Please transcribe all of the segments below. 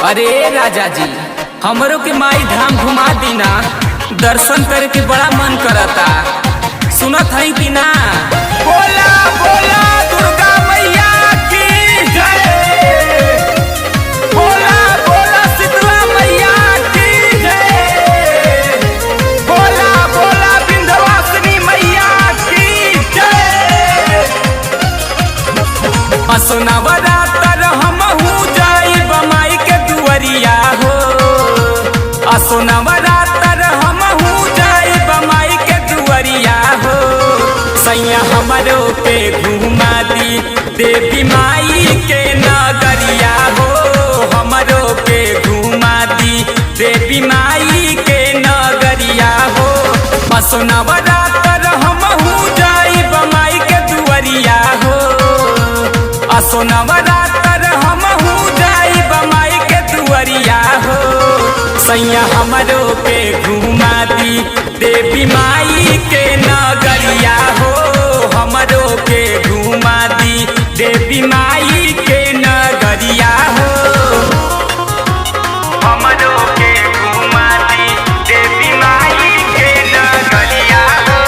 अरे राजा जी, हमरो के माई धाम घुमा दीना, दर्शन करे के बड़ा मन करता। सुनत है कि ना? बोला बोला दुर्गा मैया की जय, बोला बोला शीतला मैया की जय, बोला बोला विंध्यवासिनी मैया की जय। असोनवरातर हमहू जाइब माई के दुआरिया हो, असोनवरातर हमहू जाइब माई के दुआरिया हो। सैया हमरो पे घुमा दी देवी माई के नगरिया हो, हमरो पे घुमा दी देवी माई के नगरिया हो। असोनवरातर हमहू जाइब माई के दुआरिया हो, असोनवरातर हमहू जाइब माई के दुआरिया हो। सैया हमरो पे घुमा दी देवी माई के नगरिया हो, हमरो के घुमा दी देवी माई के नगरिया हो, हमरो के घुमा दी देवी माई के नगरिया हो।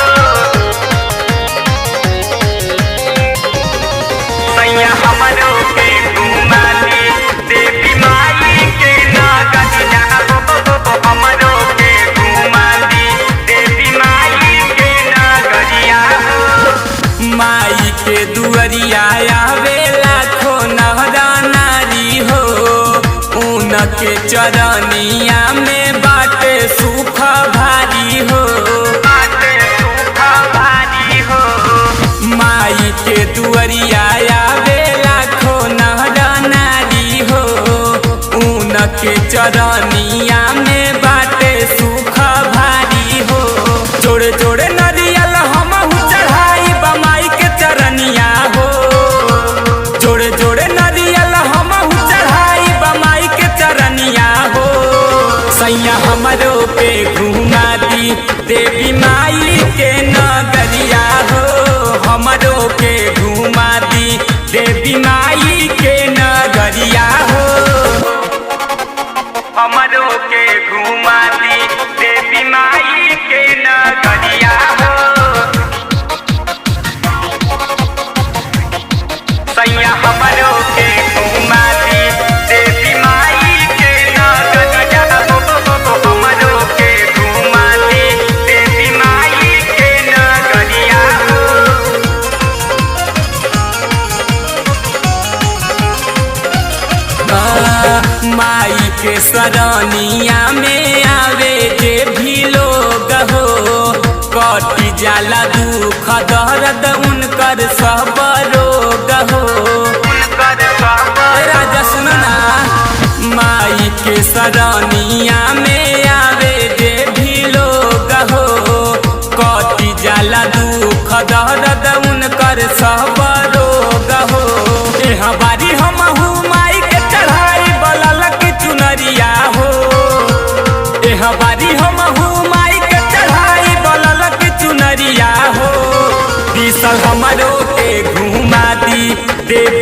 सैया हमरो के घुमा दी देवी माई के नगरिया हो, हमरो के घुमा दी देवी माई के नगरिया हो। माई के दुआरिया आवेला खो नहरा नारी हो, उनके चरनिया में बाटे सुख भारी हो, बाटे सुख भारी हो। माई के दुआरिया आवेला खो नहरा नारी हो, उनके चरनिया में बाटे सुख भारी हो। जोड़े जोड़े नरियल हमहू चढ़ाई बमाई के चरनिया हो, जोड़े जोड़े नरियल हमहू चढ़ाई बमाई के चरनिया हो। सैया हमरो पे घुमा दी देवी माई के नगरिया हो, हमरो के घुमा दी देवी माई के नगरिया हो, हमरो के घुमा दी देवी माई के नगरिया हो। सैया हमरो के घुमा दी देवी माई के नगरिया हो, हमरो के घुमा दी देवी माई के नगरिया हो। माई के सरनिया में आवे जे भी लोग हो, कटी जाला दुख दर्द उनकर सब रोग हो, उनकर सब। राजा सुनना, माई के सरनिया में आवे जे भी लोग हो, कटी जाला दुख दर्द उनकर सब रोग हो। एह बारी हमहू माई के चढ़ाई बलल की चुनरिया हो, एह बारी हमहू माई के चढ़ाई बलल की चुनरिया हो। दिसल हमरो के घुमा दी देवी